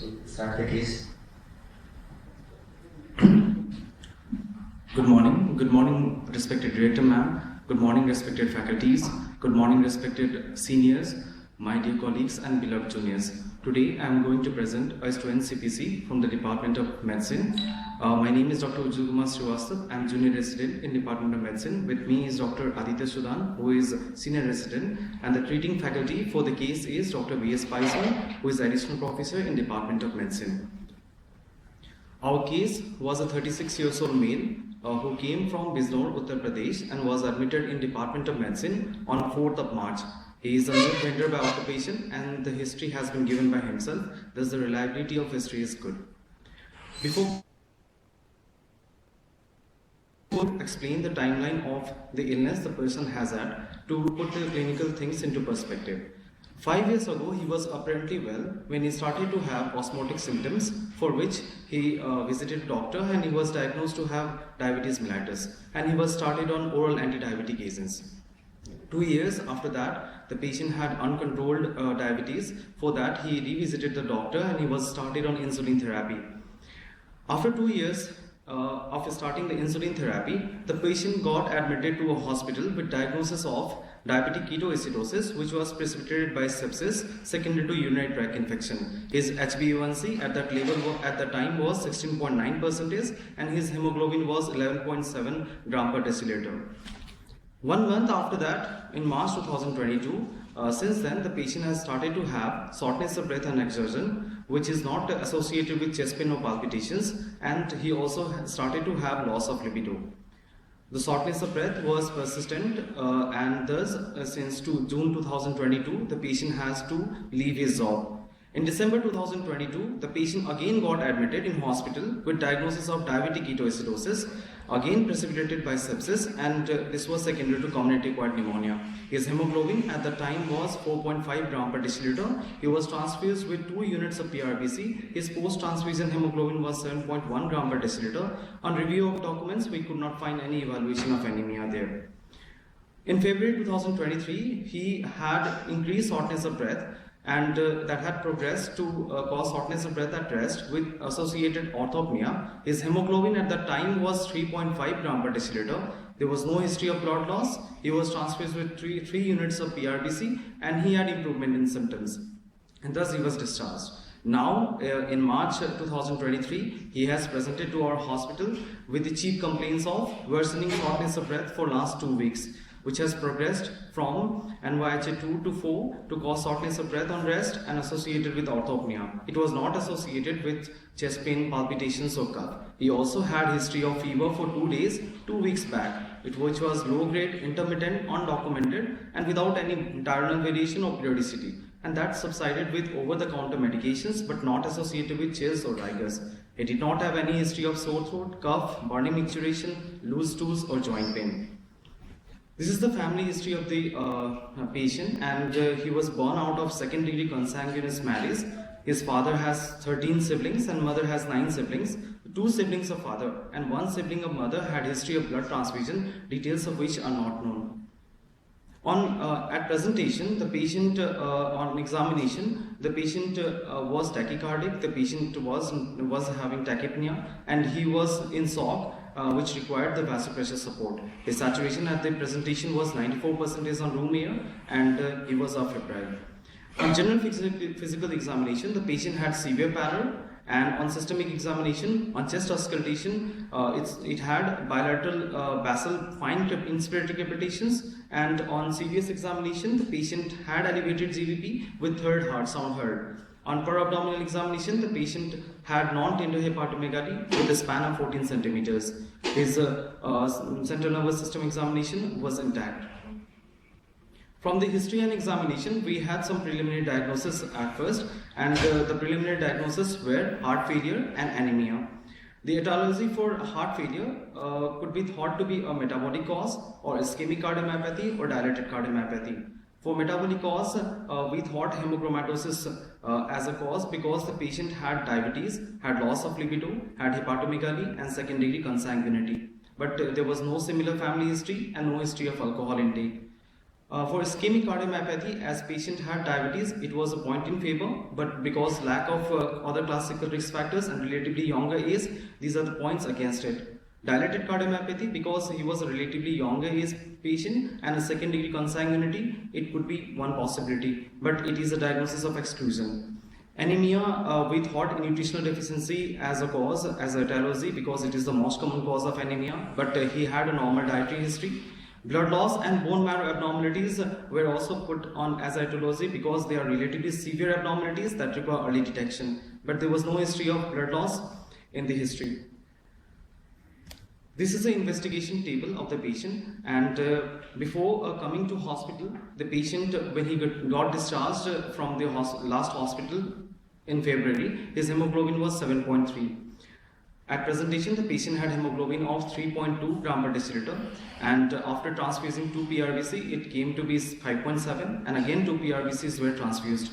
So start the case. Good morning, respected director ma'am. Good morning, respected faculties. Good morning, respected seniors, my dear colleagues and beloved juniors. Today I am going to present a student CPC from the Department of Medicine. My name is Dr. Ujjawal Srivastawa. I am junior resident in Department of Medicine. With me is Dr. Aditya Sudan, who is senior resident, and the treating faculty for the case is Dr. V.S. Paisal, who is additional professor in Department of Medicine. Our case was a 36-year-old male who came from Bijnor, Uttar Pradesh and was admitted in Department of Medicine on 4th of March. He is a new vendor by occupation and the history has been given by himself, thus the reliability of history is good. Before explain the timeline of the illness the person has had to put the clinical things into perspective. 5 years ago, he was apparently well when he started to have osmotic symptoms, for which he visited doctor and he was diagnosed to have diabetes mellitus, and he was started on oral anti-diabetic agents. 2 years after that, the patient had uncontrolled diabetes. For that, he revisited the doctor and he was started on insulin therapy. After 2 years, after starting the insulin therapy, the patient got admitted to a hospital with diagnosis of diabetic ketoacidosis, which was precipitated by sepsis secondary to urinary tract infection. His HbA1c at that level at the time was 16.9% and his hemoglobin was 11.7 gram per deciliter. 1 month after that, in March 2022, since then the patient has started to have shortness of breath and exertion, which is not associated with chest pain or palpitations, and he also started to have loss of libido. The shortness of breath was persistent and thus since June 2022 the patient has to leave his job. In December 2022 the patient again got admitted in hospital with diagnosis of diabetic ketoacidosis, again precipitated by sepsis, and this was secondary to community acquired pneumonia. His hemoglobin at the time was 4.5 gram per deciliter. He was transfused with 2 units of PRBC. His post-transfusion hemoglobin was 7.1 gram per deciliter. On review of documents, we could not find any evaluation of anemia there. In February 2023, he had increased shortness of breath, and that had progressed to cause shortness of breath at rest with associated orthopnea. His hemoglobin at that time was 3.5 gram per deciliter. There was no history of blood loss. He was transfused with 3 units of PRBC and he had improvement in symptoms, and thus he was discharged. Now, in March 2023, he has presented to our hospital with the chief complaints of worsening shortness of breath for last 2 weeks, which has progressed from NYHA 2 to 4 to cause shortness of breath on rest and associated with orthopnea. It was not associated with chest pain, palpitations or cough. He also had history of fever for 2 days, 2 weeks back, which was low grade, intermittent, undocumented and without any diurnal variation or periodicity. And that subsided with over-the-counter medications but not associated with chills or rigors. He did not have any history of sore throat, cough, burning micturition, loose stools or joint pain. This is the family history of the patient, and he was born out of second degree consanguineous marriage. His father has 13 siblings and mother has 9 siblings. 2 siblings of father and 1 sibling of mother had history of blood transfusion, details of which are not known. At presentation, the patient on examination, the patient was tachycardic, the patient was having tachypnea, and he was in shock, which required the vasopressor support. His saturation at the presentation was 94% on room air, and he was febrile. On general physical examination, the patient had severe pallor, and on systemic examination, on chest auscultation, it had bilateral basal fine inspiratory crepitations, and on CVS examination, the patient had elevated GVP with third heart sound heard. On per-abdominal examination, the patient had non-tender hepatomegaly with a span of 14 centimeters. His central nervous system examination was intact. From the history and examination, we had some preliminary diagnosis at first, and the preliminary diagnosis were heart failure and anemia. The etiology for heart failure could be thought to be a metabolic cause or ischemic cardiomyopathy or dilated cardiomyopathy. For metabolic cause, we thought hemochromatosis as a cause because the patient had diabetes, had loss of libido, had hepatomegaly and second degree consanguinity. But there was no similar family history and no history of alcohol intake. For ischemic cardiomyopathy, as patient had diabetes, it was a point in favor, but because lack of other classical risk factors and relatively younger age, these are the points against it. Dilated cardiomyopathy, because he was a relatively younger age patient and a second degree consanguinity, it could be one possibility, but it is a diagnosis of exclusion. Anemia with hot nutritional deficiency as a cause, as a etiology, because it is the most common cause of anemia, but he had a normal dietary history. Blood loss and bone marrow abnormalities were also put on as etiology because they are relatively severe abnormalities that require early detection, but there was no history of blood loss in the history. This is the investigation table of the patient, and before coming to hospital, the patient, when he got discharged from the last hospital in February, his hemoglobin was 7.3. At presentation, the patient had hemoglobin of 3.2 gram per deciliter, and after transfusing 2 PRBC, it came to be 5.7, and again 2 PRBCs were transfused.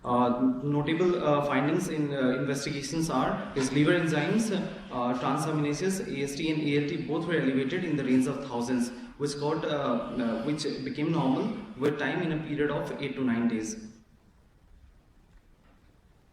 Notable findings in investigations are his liver enzymes, transaminases, AST and ALT both were elevated in the range of thousands, which became normal with time in a period of 8 to 9 days.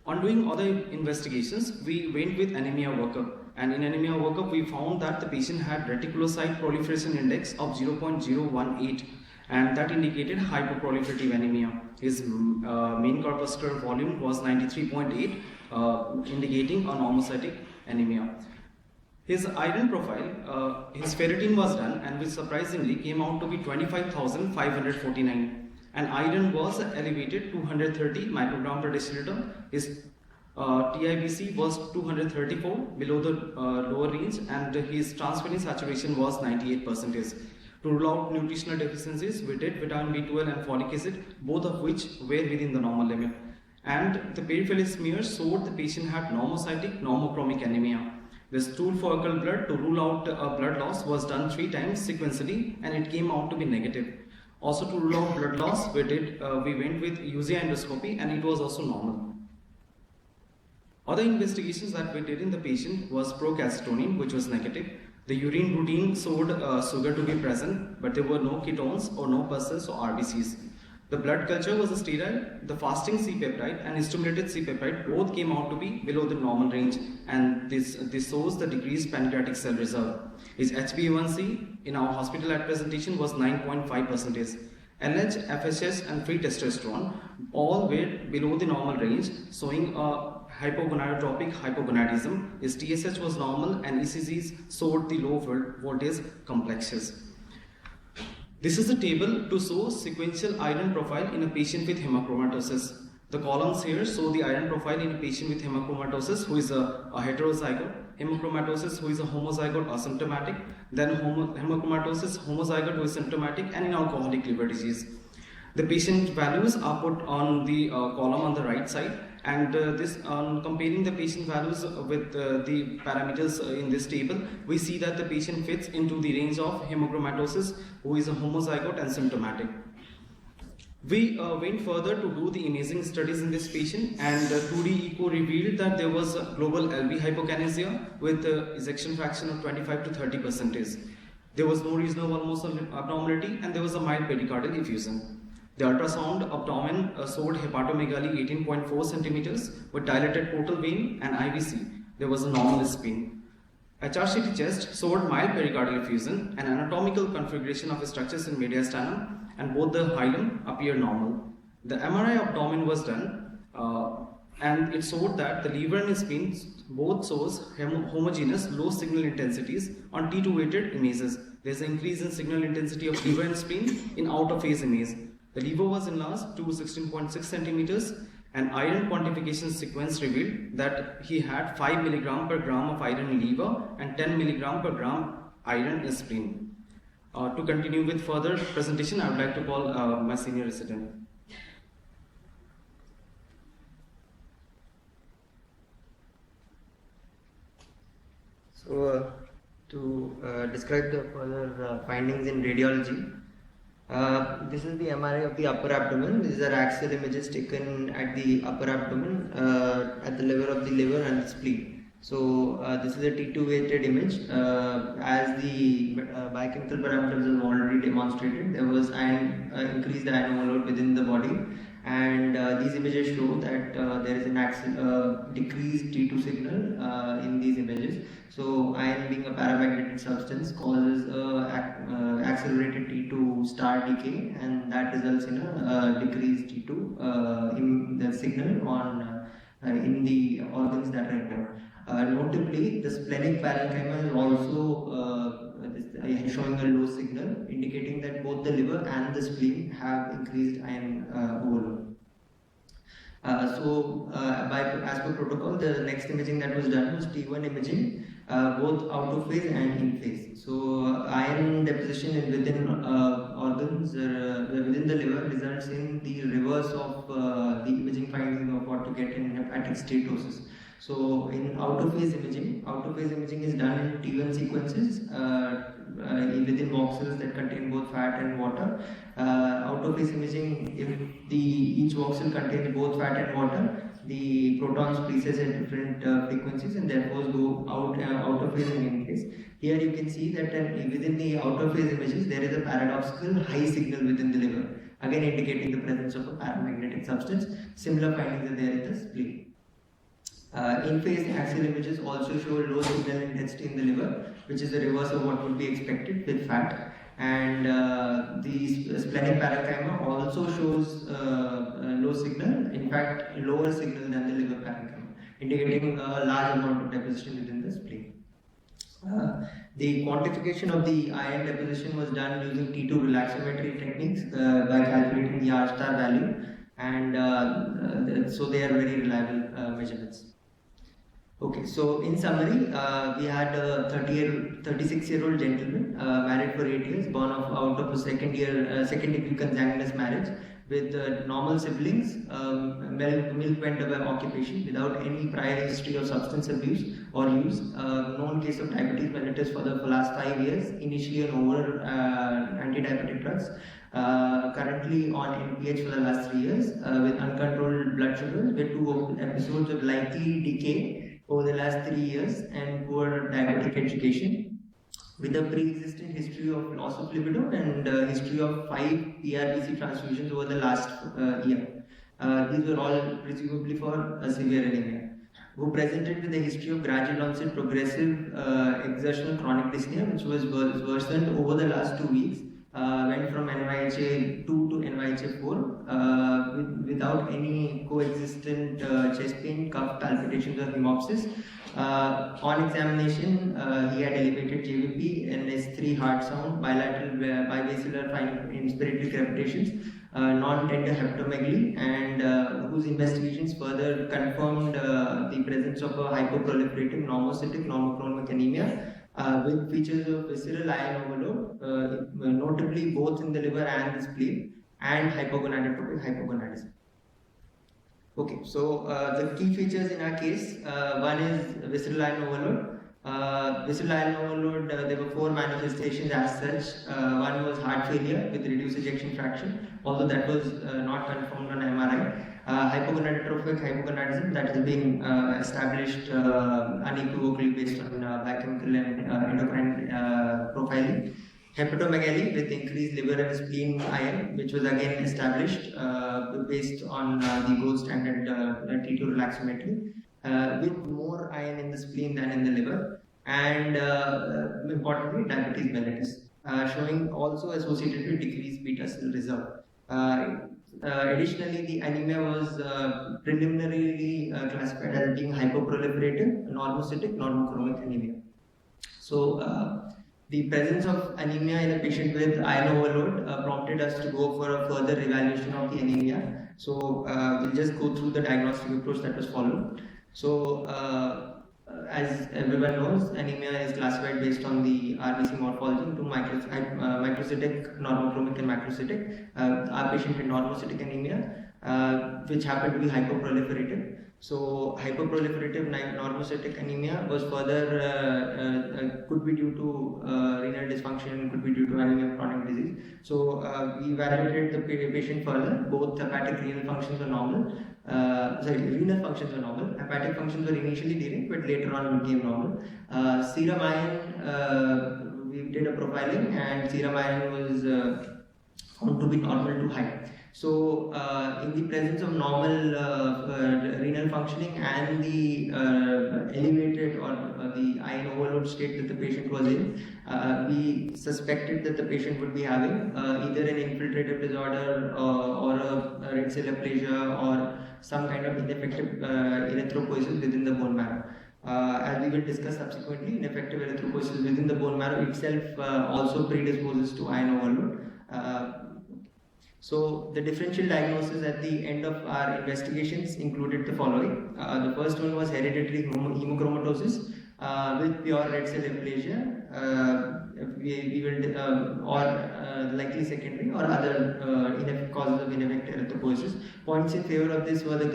On doing other investigations, we went with anemia workup, and in anemia workup we found that the patient had reticulocyte proliferation index of 0.018, and that indicated hypoproliferative anemia. His main corpuscular volume was 93.8, indicating a normocytic anemia. His iron profile, his ferritin was done, and which surprisingly came out to be 25,549. And iron was elevated 230 microgram per deciliter. His TIBC was 234, below the lower range, and his transferrin saturation was 98%. To rule out nutritional deficiencies, we did vitamin B12 and folic acid, both of which were within the normal limit. And the peripheral smear showed the patient had normocytic normochromic anemia. The stool focal blood to rule out blood loss was done 3 times sequentially, and it came out to be negative. Also, to rule out blood loss, we went with UZI endoscopy, and it was also normal. Other investigations that we did in the patient was procalcitonin, which was negative. The urine routine showed sugar to be present, but there were no ketones or no pulses or RBCs. The blood culture was a sterile. The fasting C-peptide and stimulated C-peptide both came out to be below the normal range, and this shows the decreased pancreatic cell reserve. His HbA1c in our hospital at presentation was 9.5%. LH, FSH and free testosterone all were below the normal range, showing a hypogonadotropic hypogonadism. His TSH was normal, and ECGs showed the low voltage complexes. This is a table to show sequential iron profile in a patient with hemochromatosis. The columns here show the iron profile in a patient with hemochromatosis who is a heterozygote, hemochromatosis who is a homozygote asymptomatic, then hemochromatosis homozygote who is symptomatic, and in alcoholic liver disease. The patient values are put on the column on the right side, and comparing the patient values with the parameters in this table, we see that the patient fits into the range of hemochromatosis who is a homozygote and symptomatic. We went further to do the imaging studies in this patient, and 2D echo revealed that there was a global LV hypokinesia with ejection fraction of 25 to 30%. There was no regional valvular abnormality, and there was a mild pericardial effusion. The ultrasound abdomen showed hepatomegaly 18.4 centimeters with dilated portal vein and IVC. There was a normal spleen. HRCT chest showed mild pericardial effusion and anatomical configuration of structures in mediastinum, and both the hilum appear normal. The MRI abdomen was done, and it showed that the liver and spleen both shows homogeneous low signal intensities on T2 weighted images. There is an increase in signal intensity of liver and spleen in out of phase image. The liver was enlarged to 16.6 centimeters, and iron quantification sequence revealed that he had 5 mg per gram of iron in liver and 10 mg per gram iron in spleen. To continue with further presentation, I would like to call my senior resident. So, to describe the further findings in radiology, this is the MRI of the upper abdomen. These are axial images taken at the upper abdomen at the level of the liver and the spleen. So this is a T2 weighted image. As the biochemical parameters have already demonstrated, there was increased iron overload within the body, and these images show that there is an decreased T2 signal in these images. So iron, being a paramagnetic substance, causes accelerated T2 star decay, and that results in a decreased T2 in the signal on in the organs that are involved. Notably, the splenic parenchyma is also showing a low signal, indicating that both the liver and the spleen have increased iron overload. As per protocol, the next imaging that was done was T1 imaging, both out of phase and in phase. So iron deposition within organs within the liver results in the reverse of the imaging findings of what to get in hepatic steatosis. So in out of phase imaging is done in T1 sequences within voxels that contain both fat and water. Out of phase imaging, if each voxel contains both fat and water, the protons precess at different frequencies and therefore go out of phase and in phase. Here you can see that within the out of phase images there is a paradoxical high signal within the liver, again indicating the presence of a paramagnetic substance. Similar findings are there in the spleen. In phase axial images also show low signal intensity in the liver, which is the reverse of what would be expected with fat. And the splenic parenchyma also shows low signal, in fact lower signal than the liver parenchyma, indicating a large amount of deposition within the spleen. The quantification of the iron deposition was done using T2 relaxometry techniques by calculating the R star value, and so they are very reliable measurements. Okay, so in summary, we had a 36-year-old gentleman married for 8 years, born out of a second-degree consanguineous marriage with normal siblings, milk vendor occupation without any prior history of substance abuse or use, known case of diabetes mellitus for the last 5 years, initially on oral anti-diabetic drugs, currently on NPH for the last 3 years, with uncontrolled blood sugars, with 2 episodes of likely decay over the last 3 years and poor diabetic education, with a pre-existing history of loss of libido and history of 5 PRBC transfusions over the last year. These were all presumably for a severe anemia. Who presented with a history of gradual onset progressive exertional chronic dyspnea, which was worsened over the last 2 weeks. Went from NYHA 2 to NYHA 4 without any coexistent chest pain, cough, palpitations or hemopsis. On examination, he had elevated JVP, NS3 heart sound, bilateral bivascular fine inspiratory crepitations, non-tender hepatomegaly, and whose investigations further confirmed the presence of a hypoproliferative normocytic normochromic anemia, with features of visceral iron overload, notably both in the liver and the spleen, and hypogonadotropic hypogonadism. Okay, so the key features in our case, one is visceral iron overload. Visceral iron overload, there were 4 manifestations as such. One was heart failure with reduced ejection fraction, although that was not confirmed on MRI. Hypogonadotropic hypogonadism, that has been established unequivocally based on biochemical and endocrine profiling. Hepatomegaly with increased liver and spleen iron, which was again established based on the gold standard T2 relaxometry, with more iron in the spleen than in the liver, and importantly diabetes mellitus, showing also associated with decreased beta cell reserve. Additionally, the anemia was preliminarily classified as being hypoproliferative, normocytic, normochromic anemia. So, the presence of anemia in a patient with iron overload prompted us to go for a further evaluation of the anemia. So, we'll just go through the diagnostic approach that was followed. So, as everyone knows, anemia is classified based on the RBC morphology into microcytic, normochromic and macrocytic. Our patient had normocytic anemia, which happened to be hypoproliferative. So hyperproliferative normocytic anemia was further could be due to renal dysfunction, could be due to anemia of chronic disease. So we evaluated the patient further. Both hepatic renal functions were normal. Renal functions were normal. Hepatic functions were initially deranged, but later on became normal. Serum iron, we did a profiling, and serum iron was found to be normal to high. So, in the presence of normal renal functioning and the elevated or the iron overload state that the patient was in, we suspected that the patient would be having either an infiltrative disorder or a red cell aplasia or some kind of ineffective erythropoiesis within the bone marrow. As we will discuss subsequently, ineffective erythropoiesis within the bone marrow itself also predisposes to iron overload. So the differential diagnosis at the end of our investigations included the following. The first one was hereditary hemochromatosis with pure red cell aplasia. We will or likely secondary or other causes of ineffective erythropoiesis. Points in favor of this were the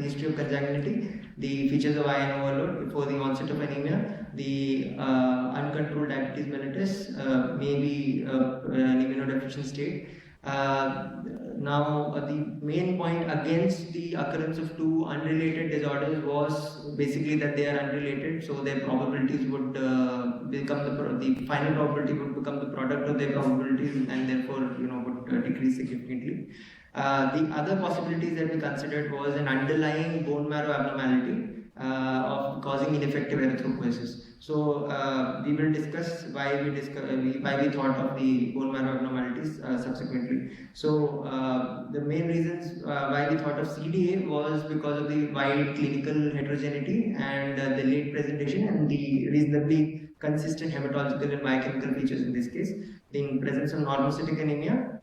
history of consanguinity, the features of iron overload before the onset of anemia, the uncontrolled diabetes mellitus, maybe an immunodeficient state. Now, the main point against the occurrence of two unrelated disorders was basically that they are unrelated, so their probabilities would become the final probability would become the product of their probabilities, and therefore would decrease significantly. The other possibilities that we considered was an underlying bone marrow abnormality of causing ineffective erythropoiesis. So we will discuss why we thought of the bone marrow abnormalities subsequently. So the main reasons why we thought of CDA was because of the wide clinical heterogeneity and the late presentation and the reasonably consistent hematological and biochemical features in this case, the presence of normocytic anemia,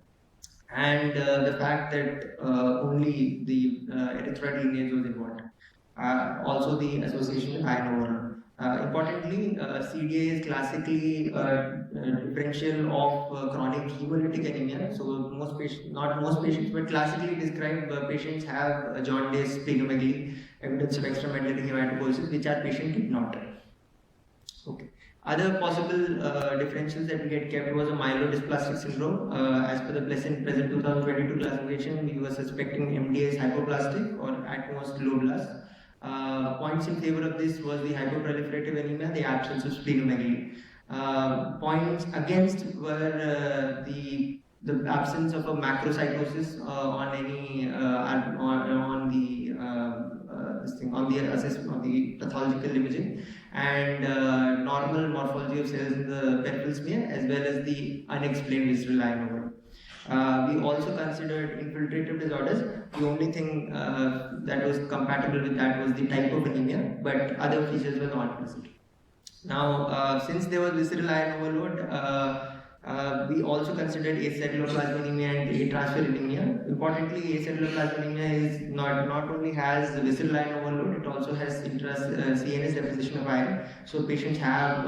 and the fact that only the erythroid lineage was involved. Also the association with iron overload. Importantly, CDA is classically differential of chronic hemolytic anemia. So most patients, not most patients, but classically described patients have jaundice, splenomegaly, evidence of extramedullary hematopoiesis, which our patient did not. Okay. Other possible differentials that we had kept was a myelodysplastic syndrome. As per the present 2022 classification, we were suspecting MDS hypoplastic or at most low blast. Points in favor of this was the hyperproliferative anemia, the absence of splenomegaly. Points against were the absence of a macrocytosis on any on the assessment of the pathological imaging, and normal morphology of cells in the peripheral smear, as well as the unexplained visceral iron overload. We also considered infiltrative disorders. The only thing that was compatible with that was the type of anemia, but other features were not present. Now, since there was visceral iron overload, we also considered acellular plasminemia and atransferrinemia. Importantly, acellular plasminemia is not only has visceral iron overload, it also has CNS deposition of iron. So patients have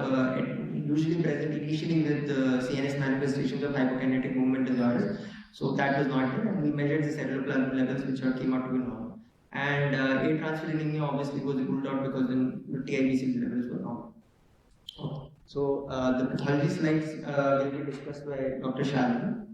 usually present initially with CNS manifestations of hypokinetic movement disorders. So that was not there, and we measured the cellular plasmin levels, which came out to be normal. And atransferrinemia obviously was ruled out because the TIBC levels were normal. Okay. So the pathology slides will be discussed by Dr. Shalini.